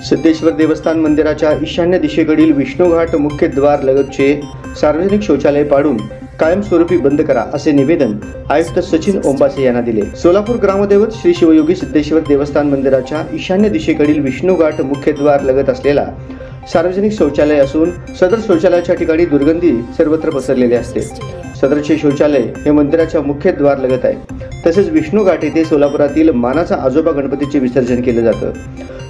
सिद्धेश्वर देवस्थान मंदिराच्या ईशान्य दिशेकडील विष्णुघाट मुख्य द्वार लगतचे सार्वजनिक शौचालय पाडून कायमस्वरूपी बंद करा असे निवेदन आयुक्त सचिन ओंबासे यांना दिले। सोलापूर ग्रामदैवत श्री शिवयोगी सिद्धेश्वर देवस्थान मंदिराच्या ईशान्य दिशेकडील विष्णुघाट मुख्य द्वार लगत असलेला सार्वजनिक शौचालय असून सदर शौचालयाच्या ठिकाणी दुर्गंधी सर्वत्र पसरलेली असते। सदरचे शौचालय हे मंदिराच्या मुख्य द्वार लगत आहे। तसेच विष्णुघाट येथे सोलापुरातील मानाचा आजोबा गणपतीचे विसर्जन केले जातं।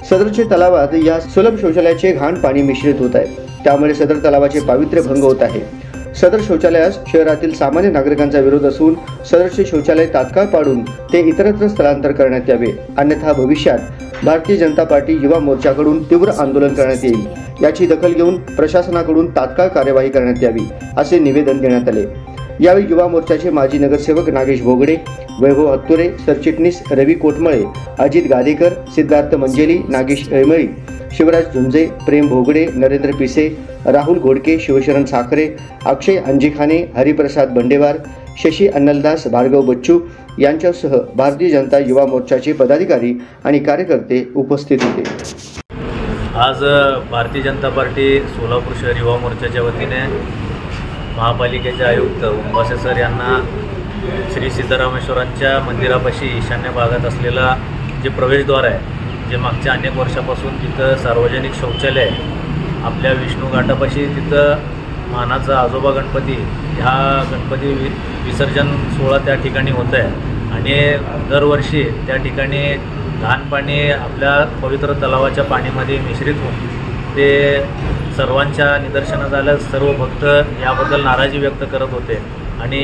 सदरचे तलावात या सुलभ शौचालयाचे घाण पाणी मिश्रित होत आहे, त्यामुळे सदर तलावाचे पावित्र्य भंग होत आहे। सदर शौचालयास शहरातील सामान्य नागरिकांचा विरोध असून सदरचे शौचालय तात्काळ पाडून ते इतरत्र स्थलांतर करण्यात यावे, अन्यथा भविष्यात भारतीय जनता पार्टी युवा मोर्चाकडून तीव्र आंदोलन करण्यात येईल। याची दखल घेऊन प्रशासनाकडून तात्काळ कार्यवाही करण्यात यावी असे निवेदन देण्यात आले। यावेळी युवा मोर्चाचे माजी नगरसेवक नागेश भोगडे, वैभव हत्तुरे, सरचिटणीस रवी कोटमळे, अजित गादेकर, सिद्धार्थ मंजेली, नागेश ऐमळी, शिवराज झुंजे, प्रेम भोगडे, नरेंद्र पिसे, राहुल घोडके, शिवशरण साखरे, अक्षय अंजिखाने, हरिप्रसाद बंडेवार, शशी अन्नलदास, भार्गव बच्चू यांच्यासह भारतीय जनता युवा मोर्चाचे पदाधिकारी आणि कार्यकर्ते उपस्थित होते। आज भारतीय जनता पार्टी सोलापूर शहर युवा मोर्चाच्या वतीने महापालिकेचे आयुक्त ओंबासे सर यांना श्री सिद्धरामेश्वरांच्या मंदिरापाशी ईशान्य भागात असलेला जे प्रवेशद्वार आहे, जे मागच्या अनेक वर्षापासून तिथं सार्वजनिक शौचालय आहे, आपल्या विष्णुघाटापाशी तिथं मानाचा आजोबा गणपती ह्या गणपती विसर्जन सोहळा त्या ठिकाणी होत आहे आणि दरवर्षी त्या ठिकाणी घाण पाणी आपल्या पवित्र तलावाच्या पाणीमध्ये मिश्रित होऊन ते सर्वांच्या निदर्शनास आलं। सर्व भक्त याबद्दल नाराजी व्यक्त करत होते आणि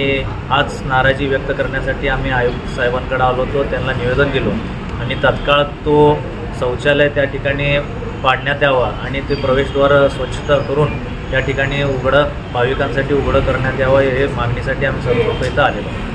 आज नाराजी व्यक्त करण्यासाठी आम्ही आयुक्त साहेबांकडे आलो होतो, त्यांना निवेदन दिलो आणि तात्काळ तो शौचालय त्या ठिकाणी पाडण्यात यावा आणि ते प्रवेशद्वार स्वच्छता करून त्या ठिकाणी भाविकांसाठी उघडं करण्यात यावं, हे मागणीसाठी आम्ही सर्व लोक इथं आलेलो।